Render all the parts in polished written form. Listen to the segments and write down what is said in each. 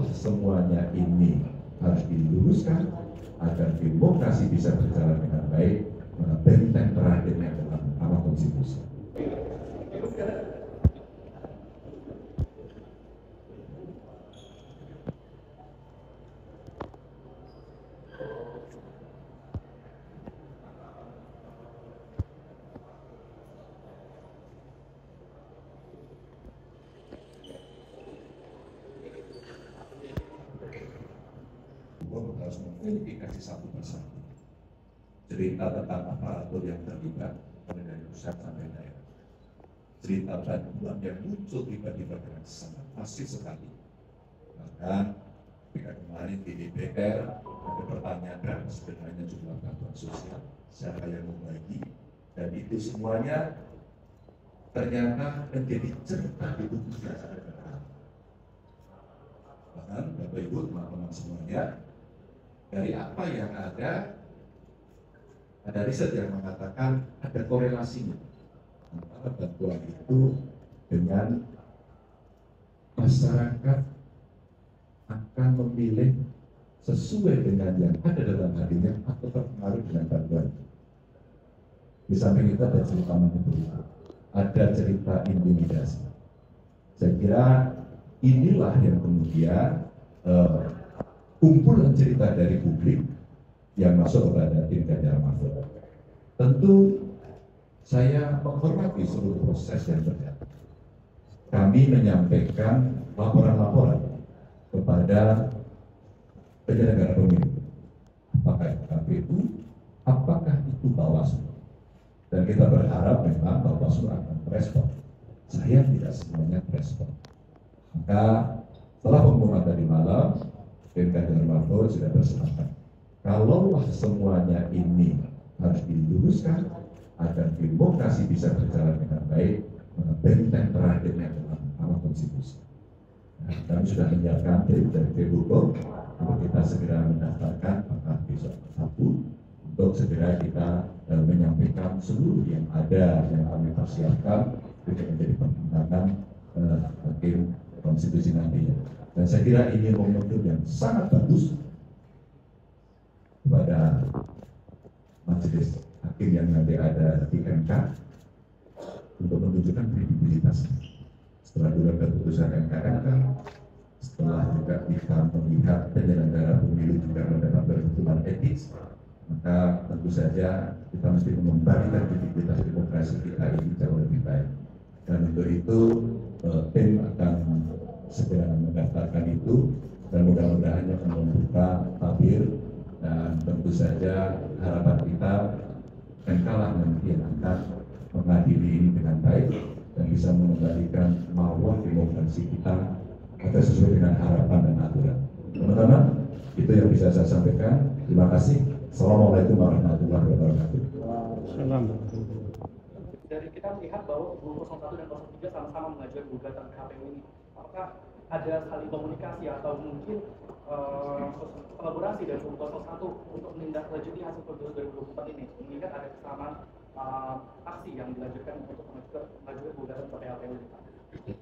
Kalau semuanya ini harus diluruskan agar demokrasi bisa berjalan dengan baik, maka benteng terakhirnya adalah Mahkamah Konstitusi. Harus memverifikasi satu persatu cerita tentang aparatur yang terlibat mulai dari pusat sampai daerah, cerita bantuan yang muncul tiba-tiba dengan sangat masif sekali. Bahkan ketika kemarin di DPR ada pertanyaan berapa sebenarnya jumlah bantuan sosial, siapa yang membagi, dan itu semuanya ternyata menjadi cerita di buku biasa negara. Bahkan Bapak Ibu teman-teman semuanya, dari apa yang ada riset yang mengatakan ada korelasinya antara bantuan itu dengan masyarakat akan memilih sesuai dengan yang ada dalam hatinya atau terpengaruh dengan bantuan. Di samping itu ada cerita manipulasi, ada cerita intimidasi. Saya kira inilah yang kemudian kumpulan cerita dari publik yang masuk kepada tim Ganjar Mahfud. Tentu saya menghormati seluruh proses yang terjadi. Kami menyampaikan laporan-laporan kepada penyelenggara pemilu, apakah itu KPU, apakah itu Bawaslu, dan kita berharap memang Bawaslu akan merespon. Saya tidak semuanya merespon. Maka setelah pengumuman tadi malam, tim Ganjar Mahfud sudah bersepakat. Kalaulah semuanya ini harus diluruskan agar demokrasi bisa berjalan dengan baik, maka benteng terakhirnya adalah Mahkamah Konstitusi. Nah, kami sudah menyiapkan tim dari tim hukum untuk kita segera mendaftarkan apakah besok Sabtu untuk segera kita menyampaikan seluruh yang ada yang kami persiapkan untuk menjadi pertimbangan hakim konstitusi nantinya. Dan saya kira ini momentum yang sangat bagus kepada majelis hakim yang nanti ada di MK untuk menunjukkan kredibilitas. Setelah dulu keputusan MK, setelah juga kita melihat penyelenggara pemilu juga mendapat perhitungan etis, maka tentu saja kita mesti mengembalikan kredibilitas demokrasi kita ini jauh lebih baik. Dan untuk itu tim akan segera mendaftarkan itu dan mudah-mudahan akan membuka tabir, dan tentu saja harapan kita MK lah nanti yang akan mengadili ini dengan baik dan bisa mengembalikan marwah demokrasi kita agar sesuai dengan harapan dan aturan. Teman-teman, itu yang bisa saya sampaikan. Terima kasih. Assalamualaikum warahmatullahi wabarakatuh. Dari kita melihat bahwa 01 dan 03 sama-sama mengajukan gugatan KPU ini, apakah ada saling komunikasi atau mungkin kolaborasi dari 01 untuk menindaklanjuti hasil pemilu 2024 ini, mengingat ada kesamaan aksi yang dilanjutkan untuk mengajukan gugatan ke PLPU?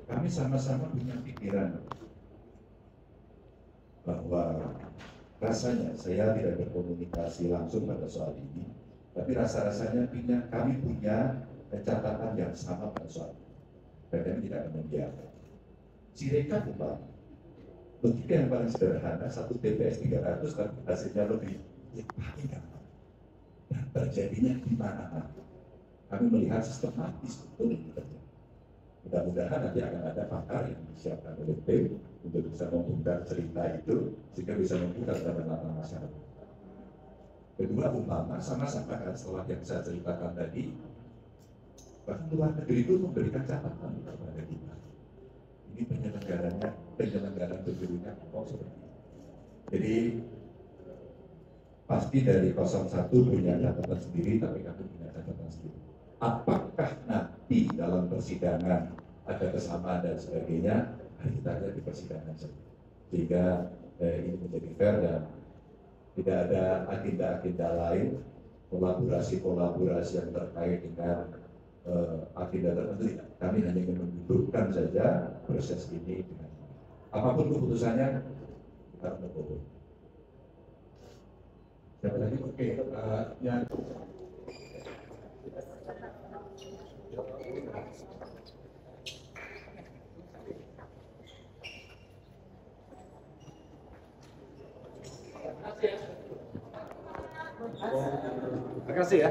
Kami sama-sama punya pikiran bahwa rasanya saya tidak berkomunikasi langsung pada soal ini, tapi rasa-rasanya kami punya catatan yang sama pada soal ini, dan kami tidak akan membiarkan. Sirekap umpama, logika yang paling sederhana, satu TPS 300 tapi hasilnya lebih, ya paling gampang. Dan terjadinya di mana-mana. Kami melihat sistematis betul ini terjadi. Mudah-mudahan nanti akan ada pakar yang disiapkan oleh tim untuk bisa membongkar cerita itu sehingga bisa membuka kepada mata masyarakat. Kedua, umpama sama-sama kan setelah yang saya ceritakan tadi, bahkan luar negeri itu memberikan catatan kepada kita. Ini penyelenggaraan pemilunya kok seperti ini. Jadi pasti dari 01 punya catatan sendiri, tapi kami punya catatan sendiri. Apakah nanti dalam persidangan ada kesamaan dan sebagainya, hari kita lihat di persidangan saja. Sehingga ini menjadi fair dan tidak ada agenda-agenda lain, kolaborasi-kolaborasi yang terkait dengan agenda tertentu. Kami hanya ingin mendudukkan saja proses ini dengan apapun keputusannya, Pak Prabowo. Siapa lagi? Oke, yang Terima kasih ya.